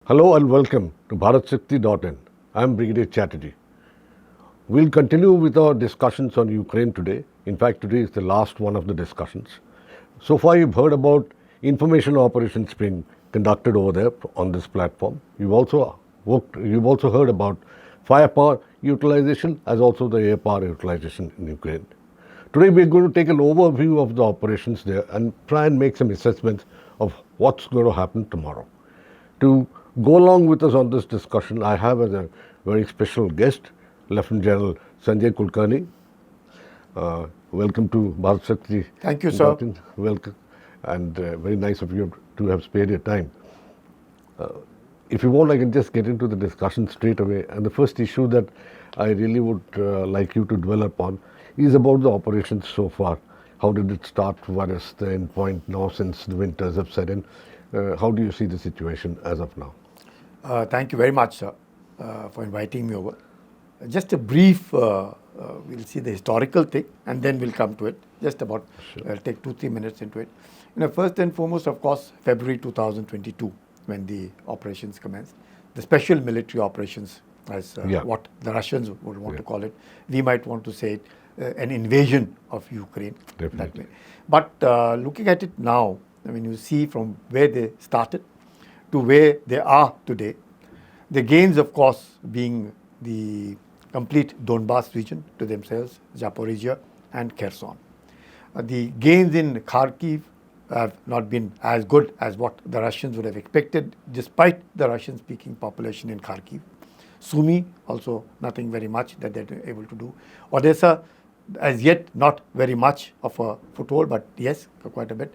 Hello and welcome to Bharat I am Brigadier Chatterjee. We'll continue with our discussions on Ukraine today. In fact, today is the last one of the discussions. So far, you've heard about information operations being conducted over there on this platform. You've also heard about firepower utilization as also the air power utilization in Ukraine. Today, we're going to take an overview of the operations there and try and make some assessments of what's going to happen tomorrow. To go along with us on this discussion, I have as a very special guest, Lieutenant General Sanjay Kulkarni. Welcome to Bharat Shakti. Thank you, sir. Welcome, and very nice of you to have spared your time. If you want, I can just get into the discussion straight away. And the first issue that I really would like you to dwell upon is about the operations so far. How did it start? What is the end point now since the winters have set in? How do you see the situation as of now? Thank you very much, sir, for inviting me over. Just a brief, we'll see the historical thing and then we'll come to it. Just about, I'll take 2-3 minutes into it. First and foremost, of course, February 2022, when the operations commenced. The special military operations, as what the Russians would want to call it. We might want to say it, an invasion of Ukraine. Definitely. That way. But looking at it now, I mean, you see from where they started to where they are today. The gains, of course, being the complete Donbas region to themselves, Zaporizhia and Kherson. The gains in Kharkiv have not been as good as what the Russians would have expected, despite the Russian-speaking population in Kharkiv. Sumy, also nothing very much that they're able to do. Odessa, as yet, not very much of a foothold, but yes, quite a bit.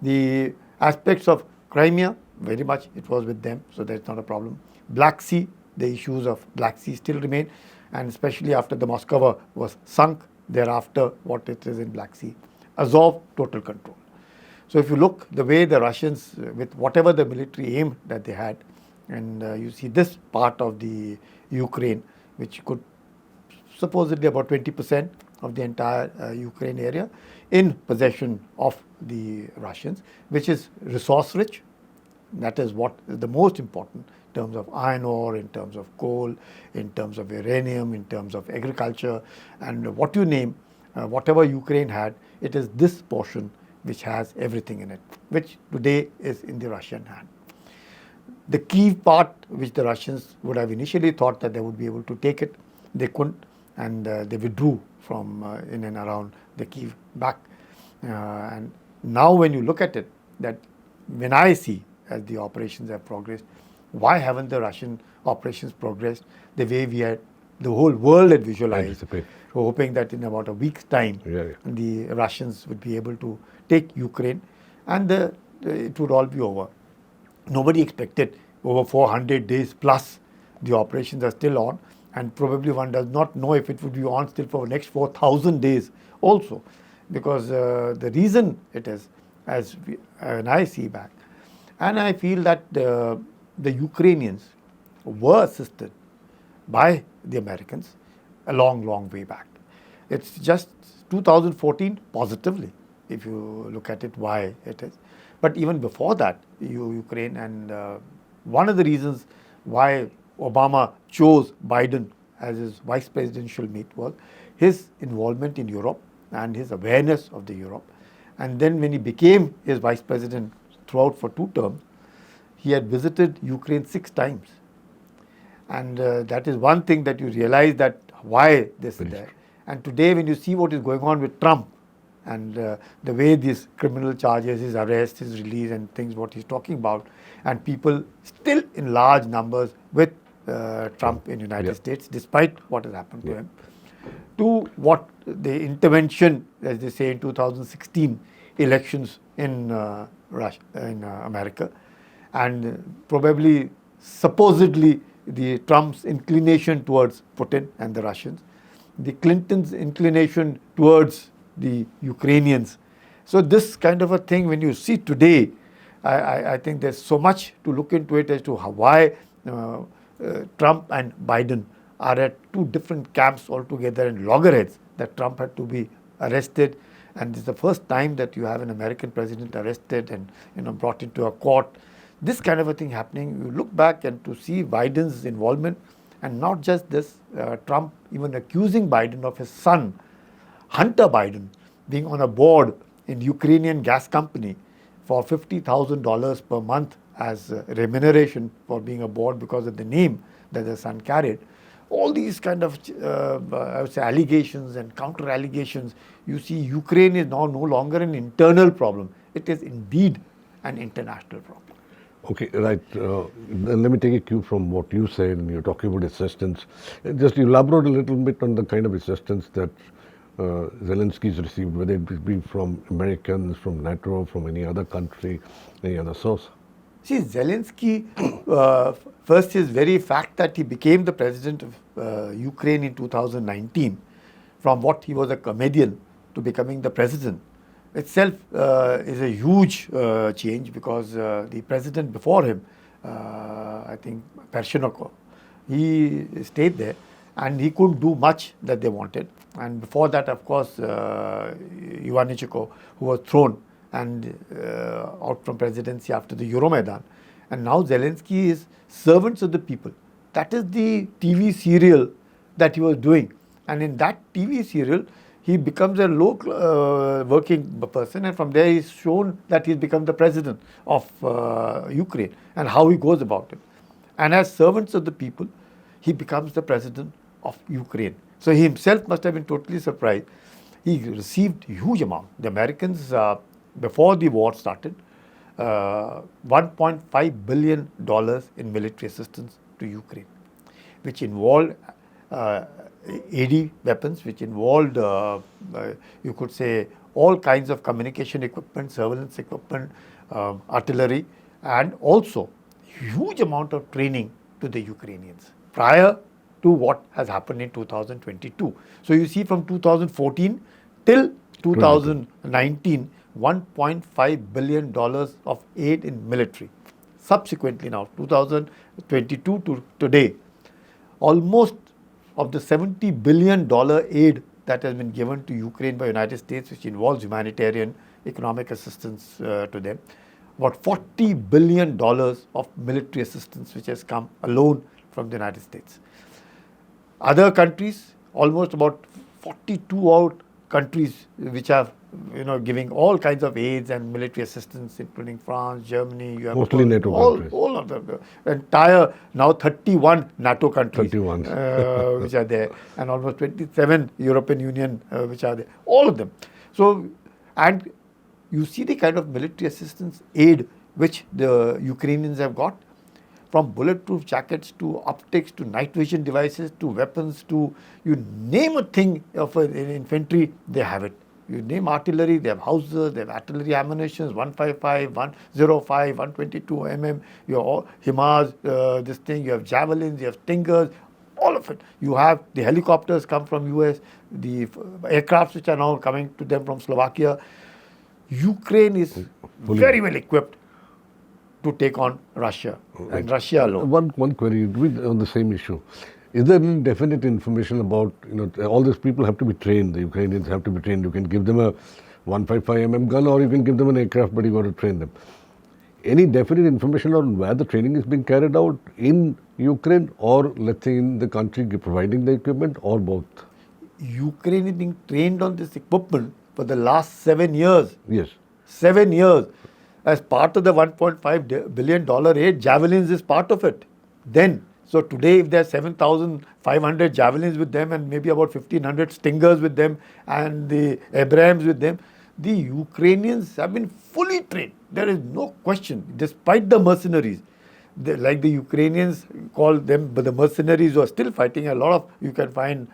The aspects of Crimea, very much it was with them, so that's not a problem. Black Sea, the issues of Black Sea still remain, and especially after the Moskva was sunk, thereafter what it is in Black Sea. Azov, total control. So if you look the way the Russians, with whatever the military aim that they had, and you see this part of the Ukraine, which could supposedly about 20% of the entire Ukraine area in possession of the Russians, which is resource rich. That is what is the most important in terms of iron ore, in terms of coal, in terms of uranium, in terms of agriculture, and what you name, whatever Ukraine had, it is this portion which has everything in it, which today is in the Russian hand. The Kyiv part, which the Russians would have initially thought that they would be able to take it, they couldn't, and they withdrew from in and around the Kyiv back. And now when you look at it, that when I see as the operations have progressed, why haven't the Russian operations progressed the way we had, the whole world had visualized? So hoping that in about a week's time, the Russians would be able to take Ukraine and it would all be over. Nobody expected over 400 days plus the operations are still on, and probably one does not know if it would be on still for the next 4,000 days also. Because the reason it is, when I see back, and I feel that the Ukrainians were assisted by the Americans a long way back. It's just 2014 positively, if you look at it, why it is. But even before that, Ukraine, and one of the reasons why Obama chose Biden as his vice presidential mate was his involvement in Europe and his awareness of the Europe. And then when he became his vice president throughout for 2 terms, he had visited Ukraine 6 times. And that is one thing that you realize that why this is there. And today when you see what is going on with Trump and the way these criminal charges, his arrest, his release and things what he's talking about, and people still in large numbers with Trump in the United States, despite what has happened to him, to what the intervention, as they say in 2016 elections in Russia, in America, and probably supposedly the Trump's inclination towards Putin and the Russians, the Clinton's inclination towards the Ukrainians. So this kind of a thing, when you see today, I think there's so much to look into it as to why Trump and Biden are at 2 different camps altogether and loggerheads, that Trump had to be arrested, and it's the first time that you have an American president arrested and brought into a court. this kind of a thing happening, you look back and to see Biden's involvement, and not just this, Trump even accusing Biden of his son, Hunter Biden, being on a board in Ukrainian gas company for $50,000 per month as remuneration for being aboard because of the name that the son carried. All these kind of, I would say, allegations and counter allegations, you see Ukraine is now no longer an internal problem. It is indeed an international problem. Okay, right. Then let me take a cue from what you said, and you're talking about assistance. Just elaborate a little bit on the kind of assistance that Zelensky's received, whether it be from Americans, from NATO, from any other country, any other source. See, Zelensky, first his very fact that he became the president of Ukraine in 2019, from what he was a comedian to becoming the president, itself is a huge change, because the president before him, I think Pershenko, he stayed there and he couldn't do much that they wanted. And before that, of course, Ivanichko, who was thrown and out from presidency after the Euromaidan. And now Zelensky is servants of the people. That is the TV serial that he was doing. And in that TV serial, he becomes a low working person, and from there he's shown that he's become the president of Ukraine and how he goes about it. And as servants of the people, he becomes the president of Ukraine. So he himself must have been totally surprised. He received huge amount. The Americans, before the war started, $1.5 billion in military assistance to Ukraine, which involved AD weapons, which involved, you could say, all kinds of communication equipment, surveillance equipment, artillery, and also huge amount of training to the Ukrainians prior to what has happened in 2022. So you see, from 2014 till 2019, $1.5 billion of aid in military. Subsequently now, 2022 to today, almost of the $70 billion aid that has been given to Ukraine by United States, which involves humanitarian, economic assistance to them, about $40 billion of military assistance which has come alone from the United States. Other countries, almost about 42 odd countries which are giving all kinds of aids and military assistance, including France, Germany. You have mostly NATO countries. All of them. Entire, now 31 NATO countries 31. which are there, and almost 27 European Union which are there. All of them. So, and you see the kind of military assistance aid which the Ukrainians have got, from bulletproof jackets to optics to night vision devices to weapons to, you name a thing of an infantry, they have it. You name artillery, they have howsers, they have artillery ammunitions, 155, 105, 122 mm, you have all HIMARS, this thing, you have javelins, you have stingers, all of it. You have the helicopters come from US, the aircrafts which are now coming to them from Slovakia. Ukraine is very well equipped to take on Russia, and Russia alone. One query on the same issue. Is there any definite information about, all these people have to be trained, the Ukrainians have to be trained. You can give them a 155 gun, or you can give them an aircraft, but you got to train them. Any definite information on where the training is being carried out in Ukraine, or let's say in the country providing the equipment, or both? Ukraine is being trained on this equipment for the last 7 years. Yes. 7 years. As part of the $1.5 billion aid, javelins is part of it. Then, so today if there are 7,500 javelins with them and maybe about 1,500 stingers with them and the Abrams with them, the Ukrainians have been fully trained. There is no question, despite the mercenaries. Like the Ukrainians call them, but the mercenaries who are still fighting, a lot of, you can find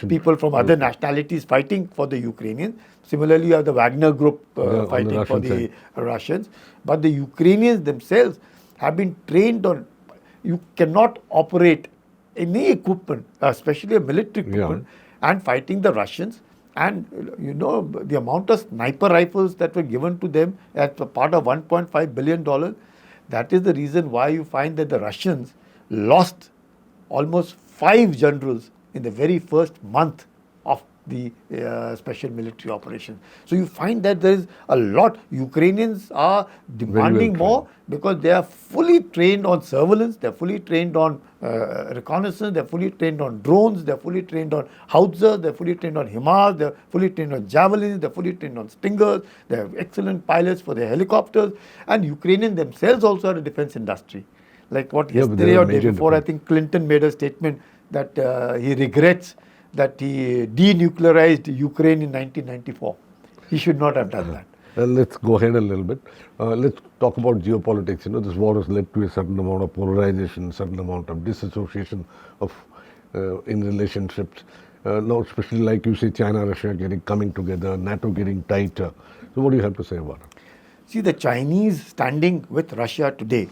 people from other nationalities fighting for the Ukrainians. Similarly, you have the Wagner group fighting for the Russians. But the Ukrainians themselves have been trained on, you cannot operate any equipment, especially a military equipment, and fighting the Russians. And the amount of sniper rifles that were given to them as a part of $1.5 billion, that is the reason why you find that the Russians lost almost 5 generals in the very first month of the special military operations. So you find that there is a lot. Ukrainians are demanding more because they are fully trained on surveillance, they're fully trained on reconnaissance, they're fully trained on drones, they're fully trained on howitzers, they're fully trained on HIMARS, they're fully trained on javelins, they're fully trained on stingers, they have excellent pilots for their helicopters, and Ukrainians themselves also are a defense industry. Like what yesterday or day before, I think Clinton made a statement that he regrets that he denuclearized Ukraine in 1994. He should not have done that. Let's go ahead a little bit. Let's talk about geopolitics. This war has led to a certain amount of polarization, certain amount of disassociation of in relationships. Now, especially like you say, China, Russia coming together, NATO getting tighter. So, what do you have to say about it? See, the Chinese standing with Russia today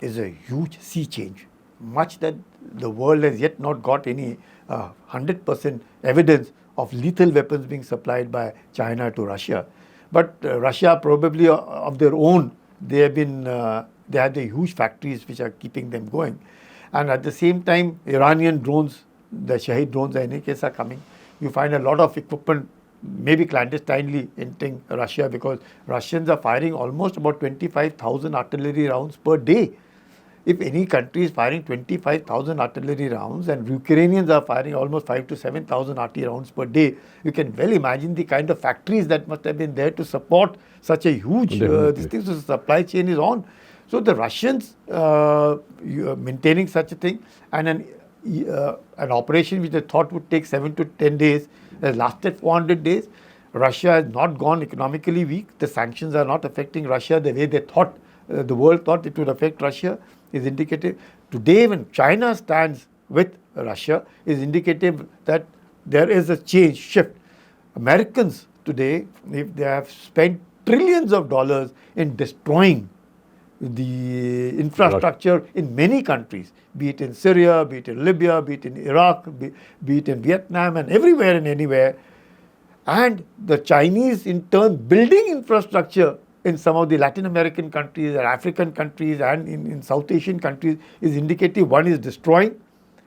is a huge sea change. Much that the world has yet not got any 100% evidence of lethal weapons being supplied by China to Russia. But Russia probably of their own, they have the huge factories which are keeping them going. And at the same time, Iranian drones, the Shahid drones in any case are coming. You find a lot of equipment maybe clandestinely entering Russia because Russians are firing almost about 25,000 artillery rounds per day. If any country is firing 25,000 artillery rounds and Ukrainians are firing almost 5,000 to 7,000 artillery rounds per day, you can well imagine the kind of factories that must have been there to support such a huge this thing. So the supply chain is on. So the Russians maintaining such a thing and an operation which they thought would take 7 to 10 days has lasted 400 days. Russia has not gone economically weak. The sanctions are not affecting Russia the way they thought, the world thought it would affect Russia. Is indicative. Today, when China stands with Russia, is indicative that there is a change, shift. Americans today, if they have spent trillions of dollars in destroying the infrastructure in many countries, be it in Syria, be it in Libya, be it in Iraq, be it in Vietnam and everywhere and anywhere, and the Chinese in turn building infrastructure in some of the Latin American countries or African countries and in South Asian countries is indicative. One is destroying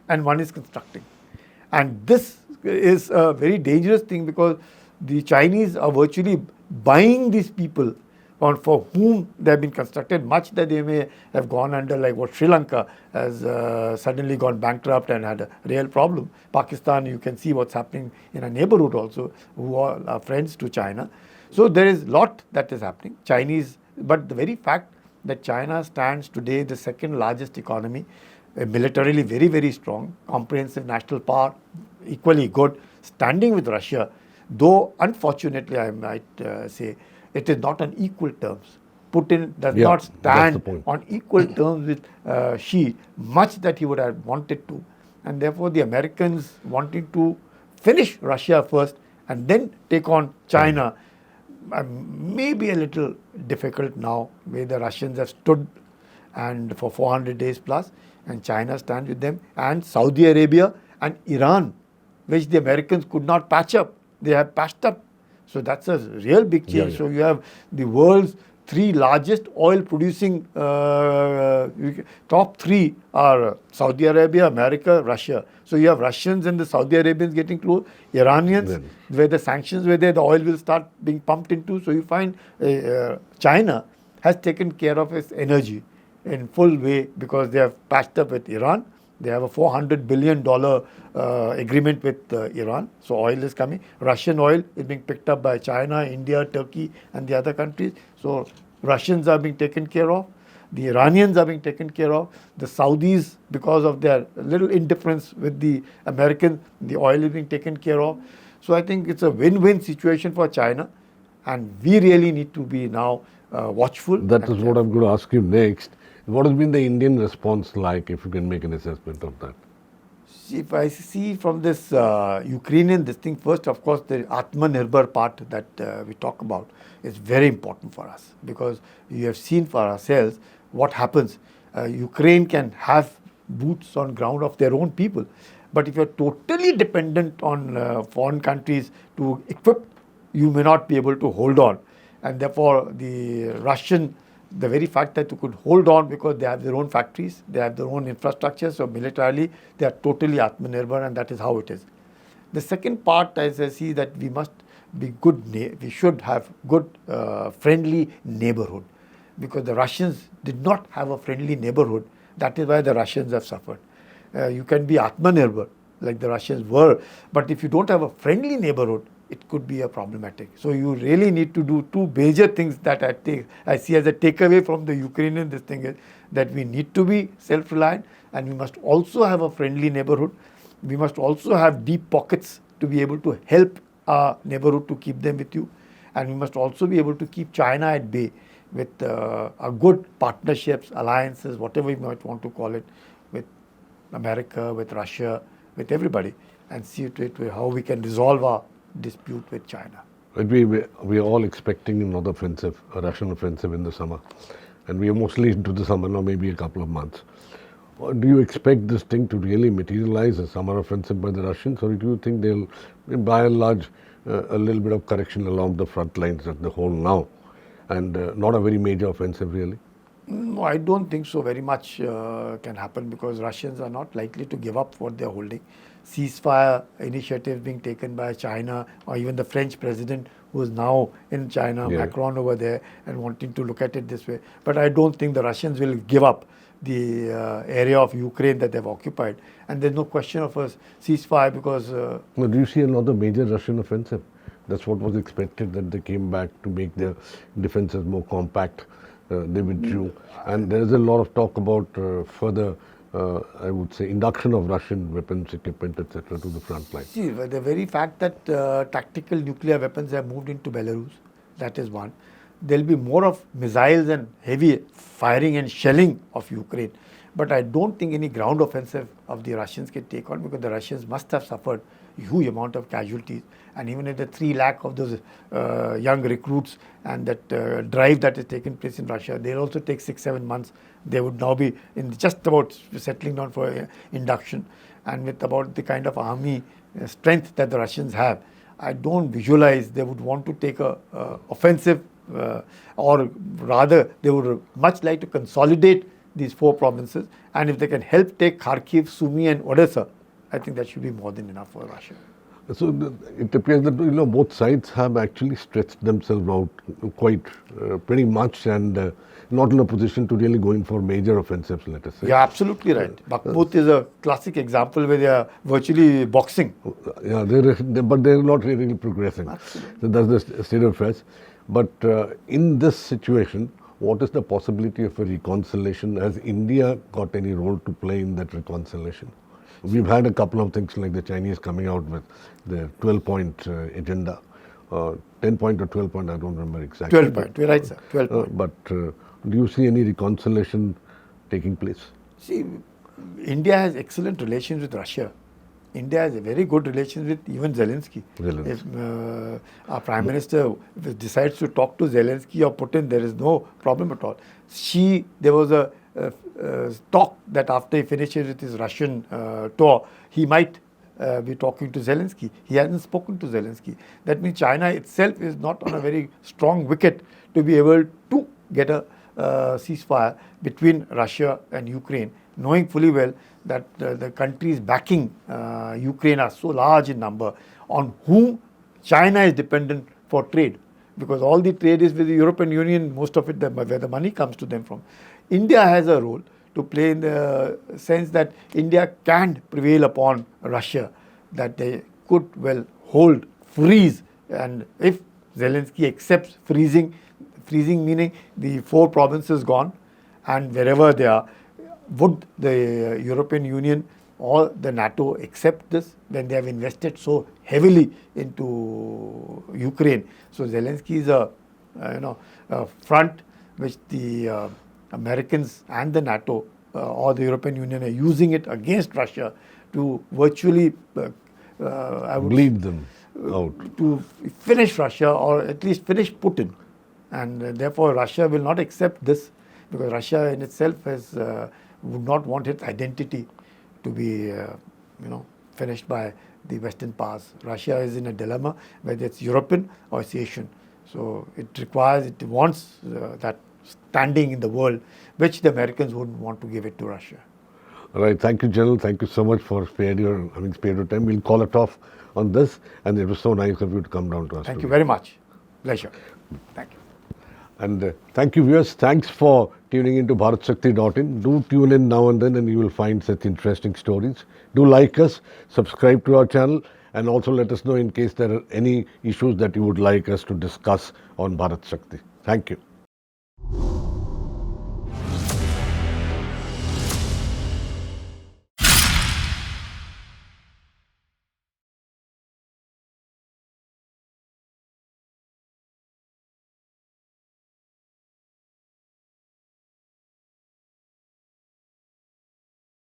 and one is constructing. And this is a very dangerous thing because the Chinese are virtually buying these people for whom they have been constructed, much that they may have gone under, like what Sri Lanka has suddenly gone bankrupt and had a real problem. Pakistan, you can see what's happening in a neighborhood also, who are friends to China. So there is a lot that is happening. Chinese, but the very fact that China stands today the second largest economy, militarily very, very strong, comprehensive national power, equally good, standing with Russia, though unfortunately I might say it is not on equal terms. Putin does not stand on equal terms with Xi, much that he would have wanted to. And therefore the Americans wanting to finish Russia first and then take on China may be a little difficult now, where the Russians have stood and for 400 days plus, and China stands with them, and Saudi Arabia and Iran, which the Americans could not patch up. They have patched up. So that's a real big change. So you have the world's three largest oil producing, top three are Saudi Arabia, America, Russia. So you have Russians and the Saudi Arabians getting close, Iranians, where the sanctions were there, the oil will start being pumped into. So you find China has taken care of its energy in full way because they have patched up with Iran. They have a $400 billion agreement with Iran. So oil is coming. Russian oil is being picked up by China, India, Turkey and the other countries. So Russians are being taken care of. The Iranians are being taken care of. The Saudis, because of their little indifference with the Americans, the oil is being taken care of. So I think it's a win-win situation for China. And we really need to be now watchful. That is what I'm going to ask you next. What has been the Indian response like, if you can make an assessment of that? If I see from this Ukrainian this thing, first, of course, the Atmanirbhar part that we talk about is very important for us because you have seen for ourselves what happens. Ukraine can have boots on ground of their own people. But if you're totally dependent on foreign countries to equip, you may not be able to hold on. And therefore, the very fact that you could hold on because they have their own factories, they have their own infrastructure, so militarily they are totally Atmanirbhar and that is how it is. The second part, as I see, that we must be good, we should have good friendly neighborhood, because the Russians did not have a friendly neighborhood. That is why the Russians have suffered. You can be Atmanirbhar, like the Russians were, but if you don't have a friendly neighborhood, it could be a problematic. So you really need to do two major things that I see as a takeaway from the Ukrainian this thing is that we need to be self-reliant, and we must also have a friendly neighborhood. We must also have deep pockets to be able to help our neighborhood to keep them with you. And we must also be able to keep China at bay with a good partnerships, alliances, whatever you might want to call it, with America, with Russia, with everybody, and see to it how we can resolve our dispute with China. We are all expecting another offensive, a Russian offensive in the summer. And we are mostly into the summer now, maybe a couple of months. Do you expect this thing to really materialize, a summer offensive by the Russians, or do you think they'll, by and large, a little bit of correction along the front lines at the whole now, and not a very major offensive really? No, I don't think so very much can happen, because Russians are not likely to give up what they're holding. Ceasefire initiatives being taken by China, or even the French president who is now in China, Macron over there, and wanting to look at it this way. But I don't think the Russians will give up the area of Ukraine that they've occupied. And there's no question of a ceasefire, because... Now, do you see another major Russian offensive? That's what was expected, that they came back to make their defenses more compact. They withdrew. And there is a lot of talk about further, I would say, induction of Russian weapons, equipment, etc. to the front line. See, the very fact that tactical nuclear weapons have moved into Belarus, that is one. There'll be more of missiles and heavy firing and shelling of Ukraine. But I don't think any ground offensive of the Russians can take on, because the Russians must have suffered a huge amount of casualties. And even if the 3 lakh of those young recruits and that drive that has taken place in Russia, they'll also take 6-7 months. They would now be in just about settling down for induction. And with about the kind of army strength that the Russians have, I don't visualize they would want to take a offensive, or rather they would much like to consolidate these 4 provinces. And if they can help take Kharkiv, Sumy and Odessa, I think that should be more than enough for Russia. So it appears that both sides have actually stretched themselves out quite pretty much, and not in a position to really go in for major offensives, let us say. You're absolutely right. Bakhmut is a classic example where they are virtually boxing. Yeah, but they're not really progressing. Absolutely. So that's the state of affairs. But in this situation, what is the possibility of a reconciliation? Has India got any role to play in that reconciliation? We've had a couple of things like the Chinese coming out with their 12-point agenda, 10-point or 12-point, I don't remember exactly. 12-point, you're right, sir, 12-point. But do you see any reconciliation taking place? See, India has excellent relations with Russia. India has a very good relations with even Zelensky. If our Prime Minister decides to talk to Zelensky or Putin, there is no problem at all. There was a talk that after he finishes with his Russian tour, he might be talking to Zelensky. He hasn't spoken to Zelensky. That means China itself is not on a very strong wicket to be able to get a ceasefire between Russia and Ukraine, knowing fully well that the countries backing Ukraine are so large in number, on whom China is dependent for trade, because all the trade is with the European Union, most of it where the money comes to them from. India has a role to play in the sense that India can prevail upon Russia, that they could well freeze, and if Zelensky accepts freezing meaning the 4 provinces gone, and wherever they are, would the European Union or the NATO accept this when they have invested so heavily into Ukraine? So Zelensky is a front which the Americans and the NATO or the European Union are using it against Russia to virtually bleed them out, to finish Russia, or at least finish Putin. And therefore Russia will not accept this, because Russia in itself would not want its identity to be finished by the Western powers. Russia is in a dilemma, whether it's European or it's Asian. So it wants that standing in the world, which the Americans wouldn't want to give it to Russia. All right, thank you, General. Thank you so much for spared your time. We'll call it off on this, and it was so nice of you to come down to us. Thank you very much. Pleasure. Thank you. And thank you, viewers. Thanks for tuning into BharatShakti.in. Do tune in now and then, and you will find such interesting stories. Do like us, subscribe to our channel, and also let us know in case there are any issues that you would like us to discuss on Bharat Shakti. Thank you.